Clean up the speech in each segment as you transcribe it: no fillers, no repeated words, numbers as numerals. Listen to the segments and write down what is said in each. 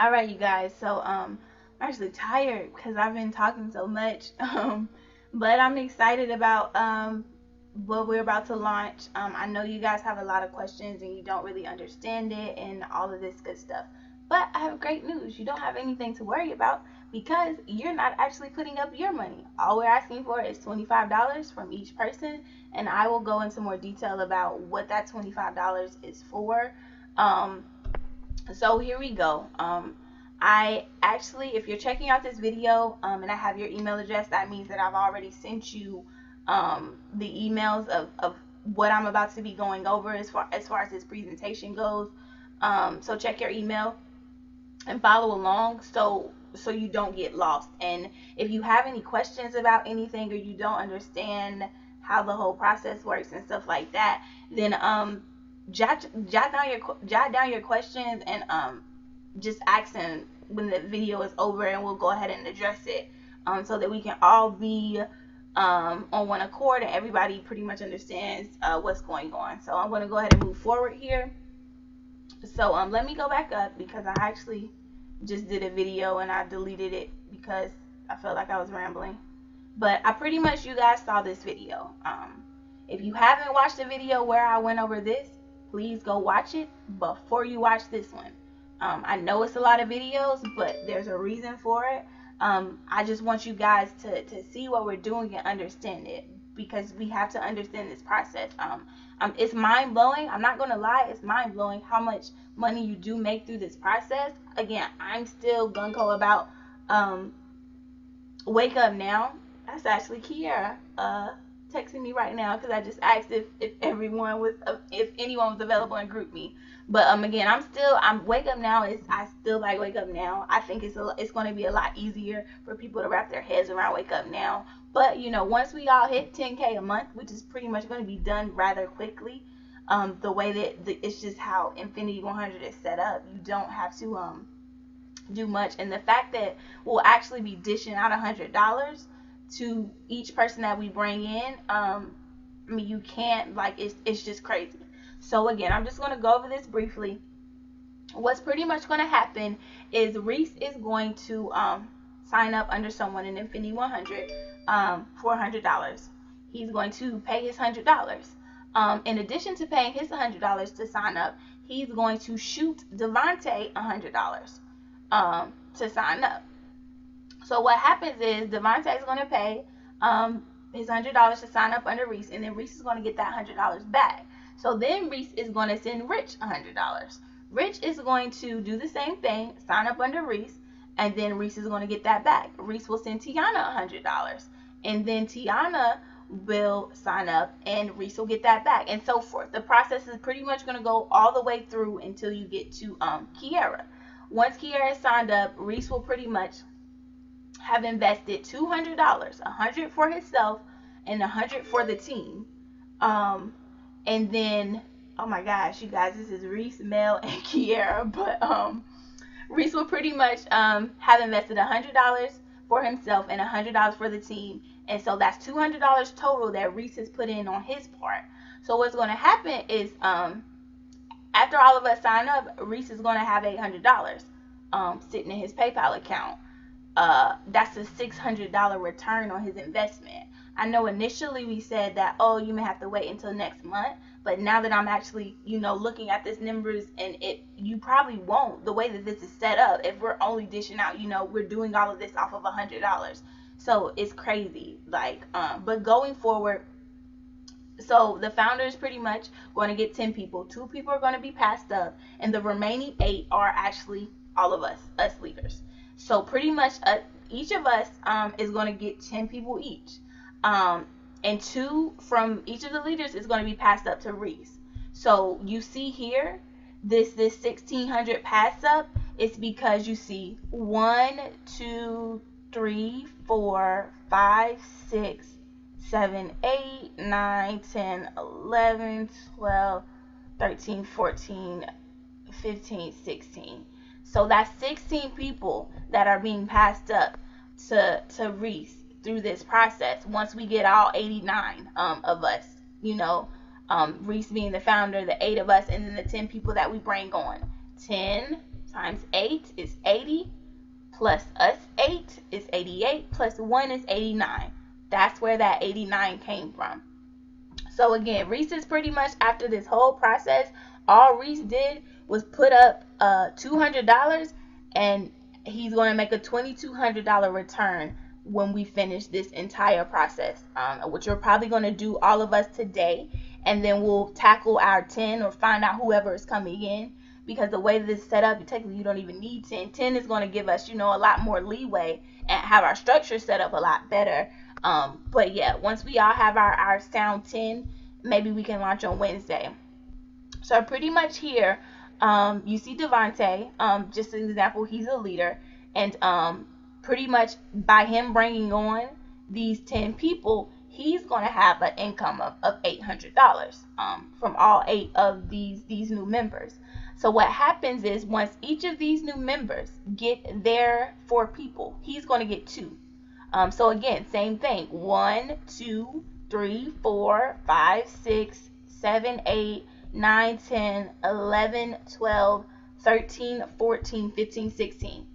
All right, you guys. So I'm actually tired because I've been talking so much. But I'm excited about what we're about to launch. I know you guys have a lot of questions and you don't really understand it and all of this good stuff. But I have great news. You don't have anything to worry about because you're not actually putting up your money. All we're asking for is $25 from each person, and I will go into more detail about what that $25 is for. Um, so here we go. I actually, if you're checking out this video, and I have your email address, that means that I've already sent you the emails of what I'm about to be going over as far as this presentation goes. So check your email and follow along so you don't get lost. And if you have any questions about anything or you don't understand how the whole process works and stuff like that, then jot down your questions and just ask them when the video is over, and we'll go ahead and address it, so that we can all be on one accord and everybody pretty much understands what's going on. So I'm going to go ahead and move forward here. So let me go back up because I actually just did a video and I deleted it because I felt like I was rambling. But I pretty much, you guys saw this video. If you haven't watched the video where I went over this, please go watch it before you watch this one. I know it's a lot of videos, but there's a reason for it. I just want you guys to see what we're doing and understand it, because we have to understand this process. It's mind blowing. I'm not gonna lie, it's mind blowing how much money you do make through this process. Again, I'm still gung ho about Wake Up Now. That's actually Kiera texting me right now because I just asked if everyone was if anyone was available in group me. But again, I'm Wake Up Now is I still like Wake Up Now. I think it's going to be a lot easier for people to wrap their heads around Wake Up Now. But once we all hit 10K a month, which is pretty much going to be done rather quickly, the way that it's just how Infinity 100 is set up. You don't have to do much, and the fact that we'll actually be dishing out $100 to each person that we bring in, I mean, you can't, like, it's just crazy. So again, I'm just going to go over this briefly. What's pretty much going to happen is Reese is going to sign up under someone in Infinity 100 for $100. He's going to pay his $100. In addition to paying his $100 to sign up, he's going to shoot Devontae $100 to sign up. So what happens is Devontae is going to pay his $100 to sign up under Reese, and then Reese is going to get that $100 back. So then Reese is going to send Rich $100. Rich is going to do the same thing, sign up under Reese, and then Reese is going to get that back. Reese will send Tiana $100, and then Tiana will sign up, and Reese will get that back, and so forth. The process is pretty much going to go all the way through until you get to Kiera. Once Kiera is signed up, Reese will pretty much have invested $200, $100 for himself and $100 for the team. And then, oh my gosh, you guys, this is Reese, Mel, and Kiera, but Reese will pretty much have invested $100 for himself and $100 for the team, and so that's $200 total that Reese has put in on his part. So what's going to happen is, after all of us sign up, Reese is going to have $800 sitting in his PayPal account. That's a $600 return on his investment. I know initially we said that, oh, you may have to wait until next month, but now that I'm actually, looking at this numbers, and you probably won't. The way that this is set up, if we're only dishing out, we're doing all of this off of $100. So it's crazy. But going forward, so the founder is pretty much going to get 10 people. 2 people are going to be passed up, and the remaining 8 are actually all of us leaders. So pretty much each of us is going to get 10 people each. And 2 from each of the leaders is going to be passed up to Reese. So you see here, this 1600 pass up, it's because you see 1, 2, 3, 4, 5, 6, 7, 8, 9, 10, 11, 12, 13, 14, 15, 16. So that's 16 people that are being passed up to Reese through this process. Once we get all 89 of us, Reese being the founder, the 8 of us, and then the 10 people that we bring on. 10, times 8 is 80, plus us 8 is 88, plus 1 is 89. That's where that 89 came from. So again, Reese is pretty much, after this whole process, all Reese did was put up $200, and he's going to make a $2,200 return when we finish this entire process, which we're probably going to do all of us today, and then we'll tackle our 10 or find out whoever is coming in, because the way this is set up, technically you don't even need 10. 10 is going to give us, a lot more leeway and have our structure set up a lot better. But yeah, once we all have our sound 10, maybe we can launch on Wednesday. So pretty much here, you see Devontae, just an example, he's a leader, and pretty much by him bringing on these 10 people, he's going to have an income of $800 from all 8 of these new members. So what happens is, once each of these new members get their 4 people, he's going to get 2. So again, same thing, 1, 2, 3, 4, 5, 6, 7, 8, 9, 10, 11, 12, 13, 14, 15, 16.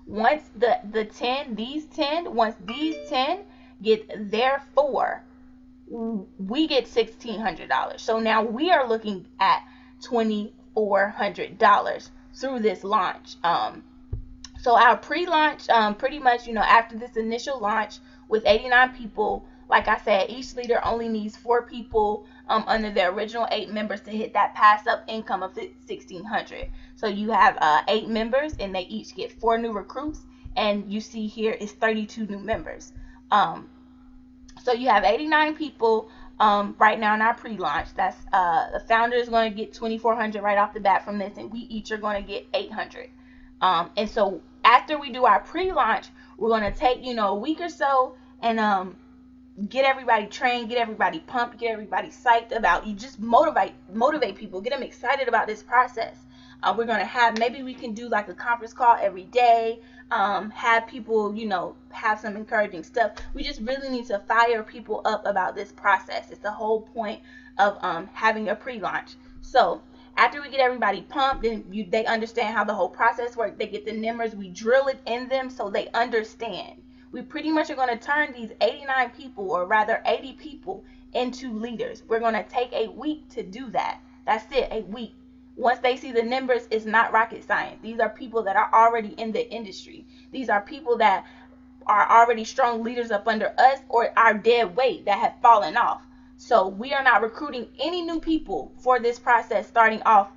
Once the 10, once these 10 get their 4, we get $1,600. So now we are looking at $2,400 through this launch. So our pre-launch, pretty much, after this initial launch with 89 people, like I said, each leader only needs 4 people under their original 8 members to hit that pass-up income of $1,600. So you have 8 members, and they each get 4 new recruits, and you see here is 32 new members. So you have 89 people right now in our pre-launch. That's the founder is going to get $2,400 right off the bat from this, and we each are going to get $800. And so after we do our pre-launch, we're going to take, a week or so and get everybody trained, get everybody pumped, get everybody psyched about, you just motivate people, get them excited about this process. We're going to have, maybe we can do like a conference call every day, have people, have some encouraging stuff. We just really need to fire people up about this process. It's the whole point of having a pre-launch. So after we get everybody pumped and they understand how the whole process works, they get the numbers, we drill it in them so they understand. We pretty much are going to turn these 89 people, or rather 80 people, into leaders. We're going to take a week to do that. That's it, a week. Once they see the numbers, it's not rocket science. These are people that are already in the industry. These are people that are already strong leaders up under us, or our dead weight that have fallen off. So we are not recruiting any new people for this process starting off,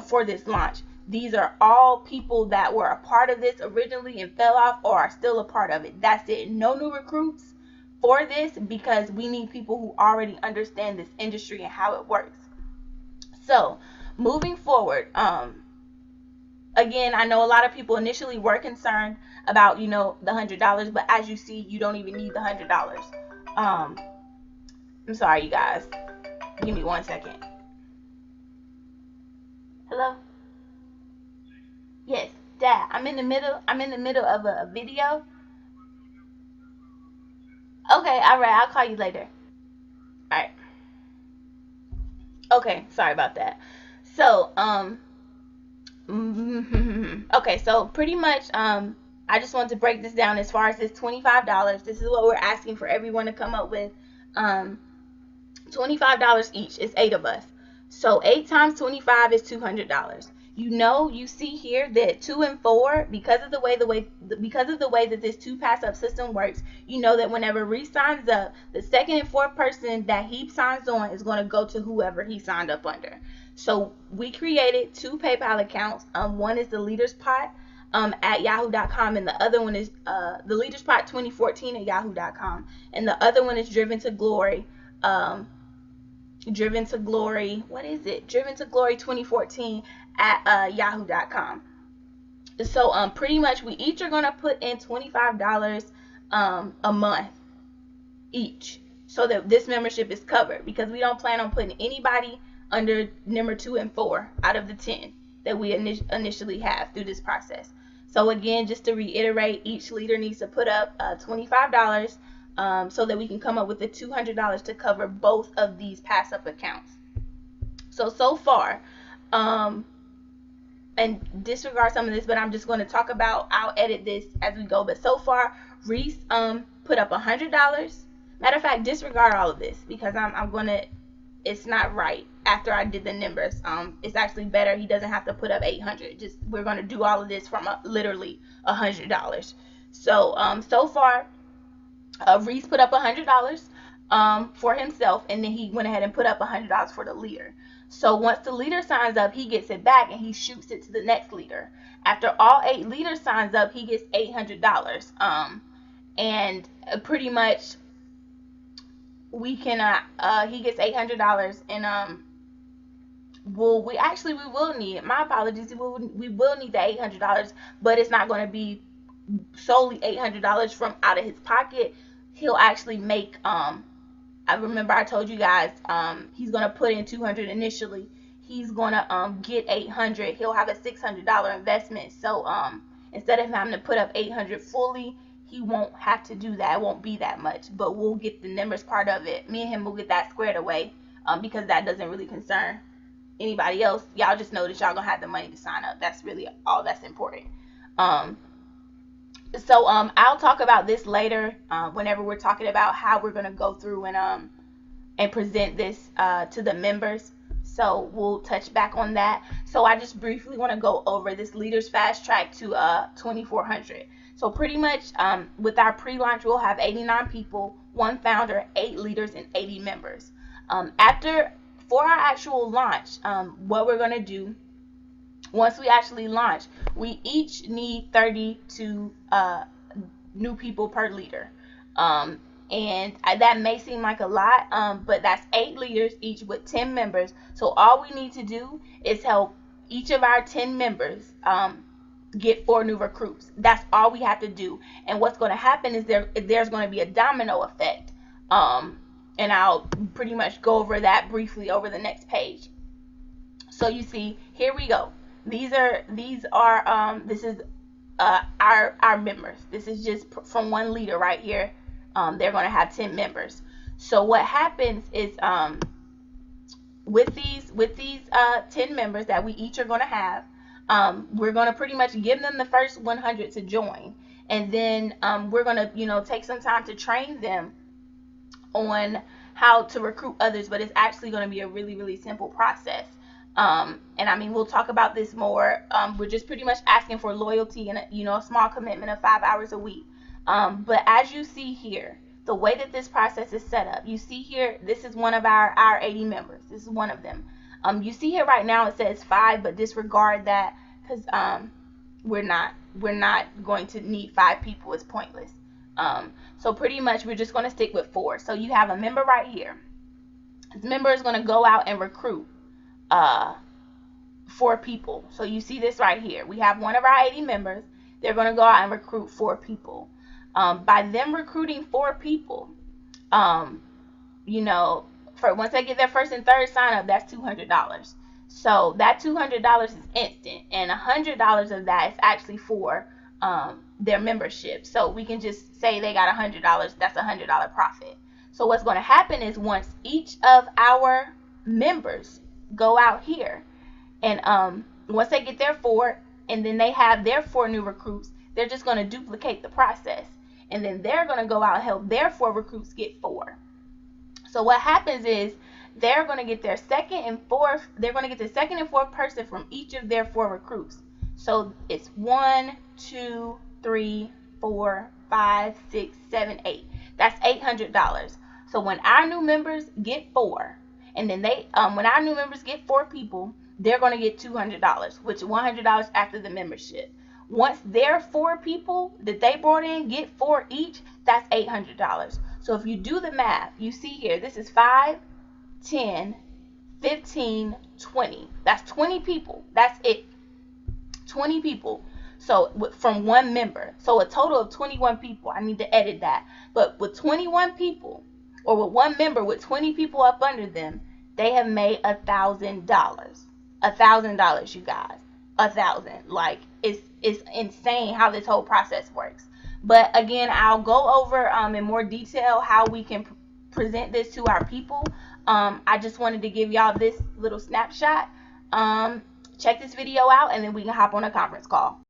for this launch. These are all people that were a part of this originally and fell off, or are still a part of it. That's it. No new recruits for this, because we need people who already understand this industry and how it works. So moving forward, again, I know a lot of people initially were concerned about, the $100, but as you see, you don't even need the $100. I'm sorry, you guys. Give me 1 second. Hello? Yes, Dad. I'm in the middle of a video. Okay, all right. I'll call you later. All right. Okay, sorry about that. So, okay, so pretty much, I just want to break this down as far as this $25. This is what we're asking for everyone to come up with. $25 each. It's 8 of us. So 8 times 25 is $200. You see here that 2 and 4, because of the way that this 2 pass up system works, that whenever Reese signs up, the second and fourth person that he signs on is going to go to whoever he signed up under. So we created 2 PayPal accounts. One is the Leaders Pot at yahoo.com, and the other one is the Leaders Pot 2014 at yahoo.com, and the other one is Driven to Glory. Driven to Glory 2014 at yahoo.com. So pretty much we each are going to put in $25 a month each, so that this membership is covered, because we don't plan on putting anybody under number 2 and 4 out of the 10 that we initially have through this process. So again, just to reiterate, each leader needs to put up $25 so that we can come up with the $200 to cover both of these pass up accounts. So far, and disregard some of this, but I'm just going to talk about, I'll edit this as we go. But so far, Reese put up $100. Matter of fact, disregard all of this because I'm going to, it's not right after I did the numbers. It's actually better. He doesn't have to put up 800. Just, we're going to do all of this from literally $100. So so far, Reese put up $100 for himself, and then he went ahead and put up $100 for the leader. So once the leader signs up, he gets it back and he shoots it to the next leader. After all 8 leaders signs up, he gets $800. And pretty much we can he gets $800, and we will need, my apologies, we will need the $800, but it's not going to be solely $800 from out of his pocket. He'll actually make I remember I told you guys he's gonna put in $200 initially. He's gonna get $800. He'll have a $600 investment. So instead of having to put up $800 fully, he won't have to do that. It won't be that much, but we'll get the numbers part of it. Me and him will get that squared away because that doesn't really concern anybody else. Y'all just know that y'all gonna have the money to sign up. That's really all that's important. So I'll talk about this later whenever we're talking about how we're going to go through and present this to the members. So we'll touch back on that. So I just briefly want to go over this Leaders Fast Track to 2,400. So pretty much with our pre-launch, we'll have 89 people, 1 founder, 8 leaders, and 80 members. For our actual launch, what we're going to do, once we actually launch, we each need 32 new people per leader. And that may seem like a lot, but that's 8 leaders, each with 10 members. So all we need to do is help each of our 10 members get 4 new recruits. That's all we have to do. And what's going to happen is there's going to be a domino effect. And I'll pretty much go over that briefly over the next page. So you see, here we go. This is our members. This is just from one leader right here. They're going to have 10 members. So what happens is with these 10 members that we each are going to have, we're going to pretty much give them the first 100 to join, and then we're going to take some time to train them on how to recruit others. But it's actually going to be a really, really simple process. And I mean, we'll talk about this more. We're just pretty much asking for loyalty and a small commitment of 5 hours a week. But as you see here, the way that this process is set up, you see here, this is one of our 80 members. This is one of them. You see here right now it says 5, but disregard that because we're not going to need 5 people. It's pointless. So pretty much we're just going to stick with 4. So you have a member right here. This member is going to go out and recruit 4 people. So you see this right here. We have one of our 80 members. They're going to go out and recruit 4 people. By them recruiting 4 people, for once they get their first and third sign up, that's $200. So that $200 is instant, and $100 of that is actually for their membership. So we can just say they got $100. That's $100 profit. So what's going to happen is once each of our members go out here, and once they get their 4, and then they have their 4 new recruits, they're just going to duplicate the process, and then they're going to go out and help their 4 recruits get 4. So what happens is they're going to get their second and fourth person from each of their 4 recruits. So it's 1, 2, 3, 4, 5, 6, 7, 8. That's $800. So when our new members get 4, and then when our new members get 4 people, they're going to get $200, which is $100 after the membership. Once their 4 people that they brought in get 4 each, that's $800. So if you do the math, you see here, this is 5, 10, 15, 20. That's 20 people. That's it. 20 people. So from one member. So a total of 21 people. I need to edit that. But with 21 people, or with one member with 20 people up under them, they have made $1,000. $1,000, you guys. 1,000. Like, it's insane how this whole process works. But again, I'll go over in more detail how we can present this to our people. I just wanted to give y'all this little snapshot. check this video out, and then we can hop on a conference call.